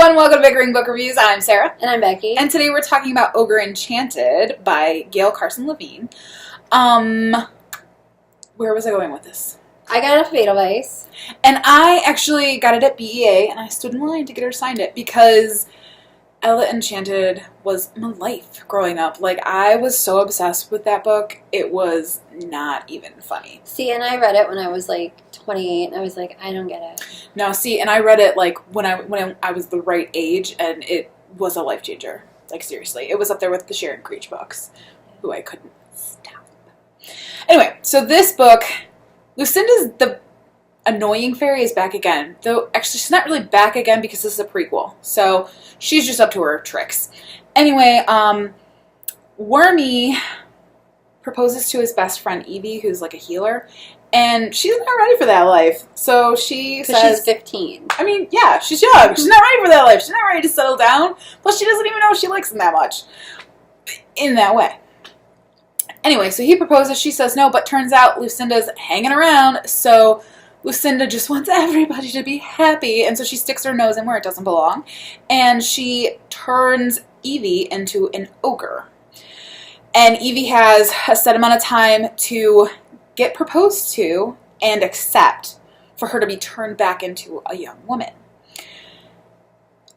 everyone, welcome to Bickering Book Reviews. I'm Sarah. And I'm Becky. And today we're talking about Ogre Enchanted by Gail Carson Levine. Where was I going with this? I got it off of Edelweiss. And I actually got it at BEA, and I stood in line to get her signed it because Ogre Enchanted was my life growing up. Like, I was so obsessed with that book, it was not even funny. See, and I read it when I was like 28, and I was like, I don't get it. No, see, and I read it like when I was the right age, and it was a life changer. Like, seriously, it was up there with the Sharon Creech books, who I couldn't stop. Anyway, so this book, Lucinda's the annoying fairy is back again. Though, actually, she's not really back again because this is a prequel. So, she's just up to her tricks. Anyway, Wormy proposes to his best friend, Evie, who's like a healer. And she's not ready for that life. So she says... she's 15. I mean, yeah, she's young. She's not ready for that life. She's not ready to settle down. Plus, she doesn't even know if she likes him that much. In that way. Anyway, so he proposes. She says no, but turns out Lucinda's hanging around. So Lucinda just wants everybody to be happy. And so she sticks her nose in where it doesn't belong. And she turns Evie into an ogre. And Evie has a set amount of time to get proposed to and accept for her to be turned back into a young woman.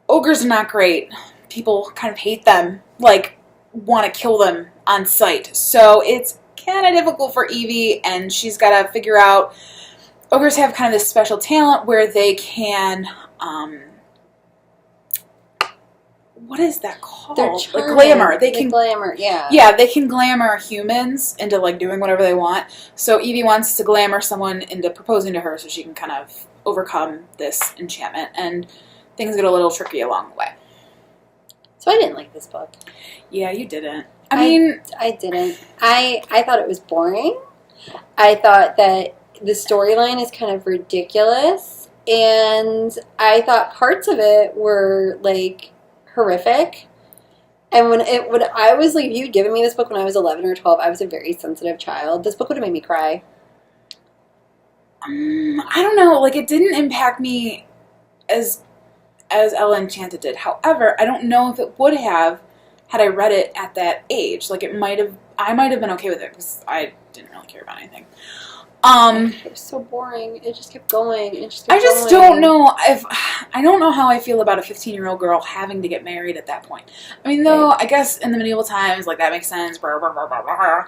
Ogres are not great. People kind of hate them, like want to kill them on sight. So it's kind of difficult for Evie, and she's got to figure out, ogres have kind of this special talent where they can, what is that called? They're like glamour. They can glamour, yeah. Yeah, they can glamour humans into like doing whatever they want. So Evie wants to glamour someone into proposing to her so she can kind of overcome this enchantment, and things get a little tricky along the way. So I didn't like this book. Yeah, you didn't. I mean, I didn't. I thought it was boring. I thought that the storyline is kind of ridiculous, and I thought parts of it were like horrific. And when I was like, if you'd given me this book when I was 11 or 12, I was a very sensitive child. This book would have made me cry. I don't know. Like, it didn't impact me as Ogre Enchanted did. However, I don't know if it would have had I read it at that age. Like, I might have been okay with it because I didn't really care about anything. It was so boring. It just kept going. I just don't know I don't know how I feel about a 15-year-old girl having to get married at that point. I mean, though, I guess in the medieval times, like, that makes sense, blah, blah, blah, blah, blah.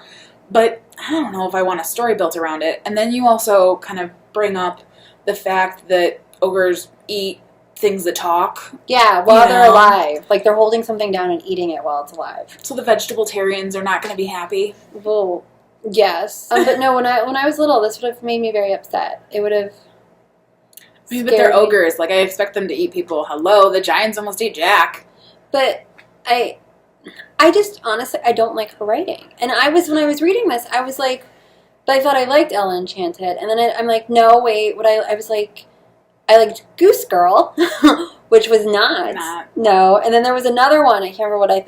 But I don't know if I want a story built around it. And then you also kind of bring up the fact that ogres eat things that talk. Yeah, while they're alive. Like, they're holding something down and eating it while it's alive. So the vegetable-tarians are not going to be happy. Well, yes. But no, when I was little, this would have made me very upset. It would have But they're ogres. Like, I expect them to eat people. Hello, the giants almost ate Jack. But I just, honestly, I don't like her writing. And when I was reading this, I was like, but I thought I liked Ogre Enchanted. And then I'm like, no, wait, I was like, I liked Goose Girl, which was not. No. And then there was another one, I can't remember what I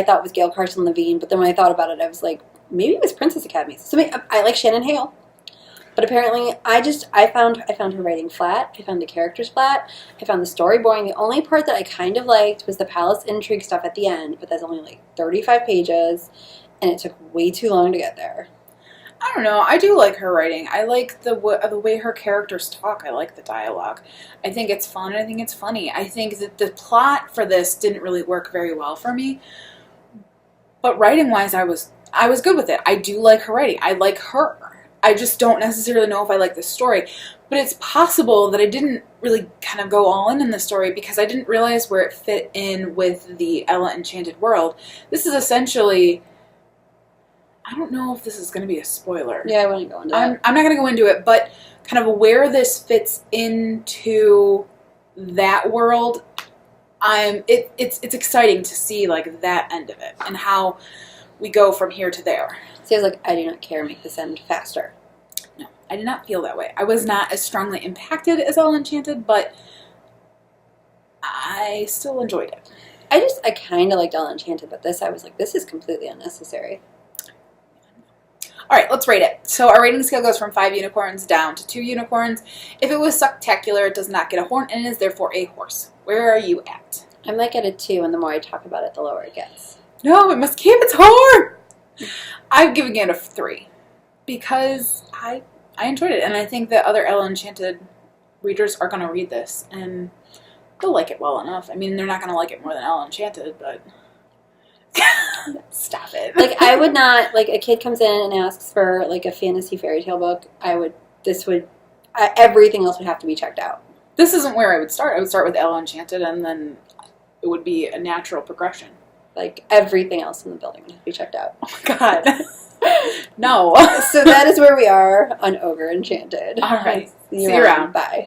thought was Gail Carson Levine. But then when I thought about it, I was like, maybe it was Princess Academy. So I like Shannon Hale. But apparently, I found her writing flat. I found the characters flat. I found the story boring. The only part that I kind of liked was the palace intrigue stuff at the end. But that's only like 35 pages. And it took way too long to get there. I don't know. I do like her writing. I like the way her characters talk. I like the dialogue. I think it's fun. I think it's funny. I think that the plot for this didn't really work very well for me. But writing-wise, I was good with it. I do like her writing. I like her. I just don't necessarily know if I like the story. But it's possible that I didn't really kind of go all in the story because I didn't realize where it fit in with the Ogre Enchanted world. This is essentially... I don't know if this is going to be a spoiler. Yeah, I wouldn't go into it. I'm not going to go into it, but kind of where this fits into that world, it's exciting to see like that end of it and how we go from here to there. So I was like, I do not care. Make this end faster. No, I did not feel that way. I was not as strongly impacted as Ogre Enchanted, but I still enjoyed it. I kind of liked Ogre Enchanted, but this I was like, this is completely unnecessary. All right, let's rate it. So our rating scale goes from 5 unicorns down to 2 unicorns. If it was spectacular, it does not get a horn and is therefore a horse. Where are you at? I'm like at a 2, and the more I talk about it, the lower it gets. No, it must keep its horror. I'm giving it a 3 because I enjoyed it, and I think that other Ella Enchanted readers are going to read this, and they'll like it well enough. I mean, they're not going to like it more than Ella Enchanted, but stop it. Like, I would not, like, a kid comes in and asks for, like, a fantasy fairy tale book, everything else would have to be checked out. This isn't where I would start. I would start with Ella Enchanted, and then it would be a natural progression. Like, everything else in the building would have to be checked out. Oh, my God. No. So that is where we are on Ogre Enchanted. All right. See you around. Bye.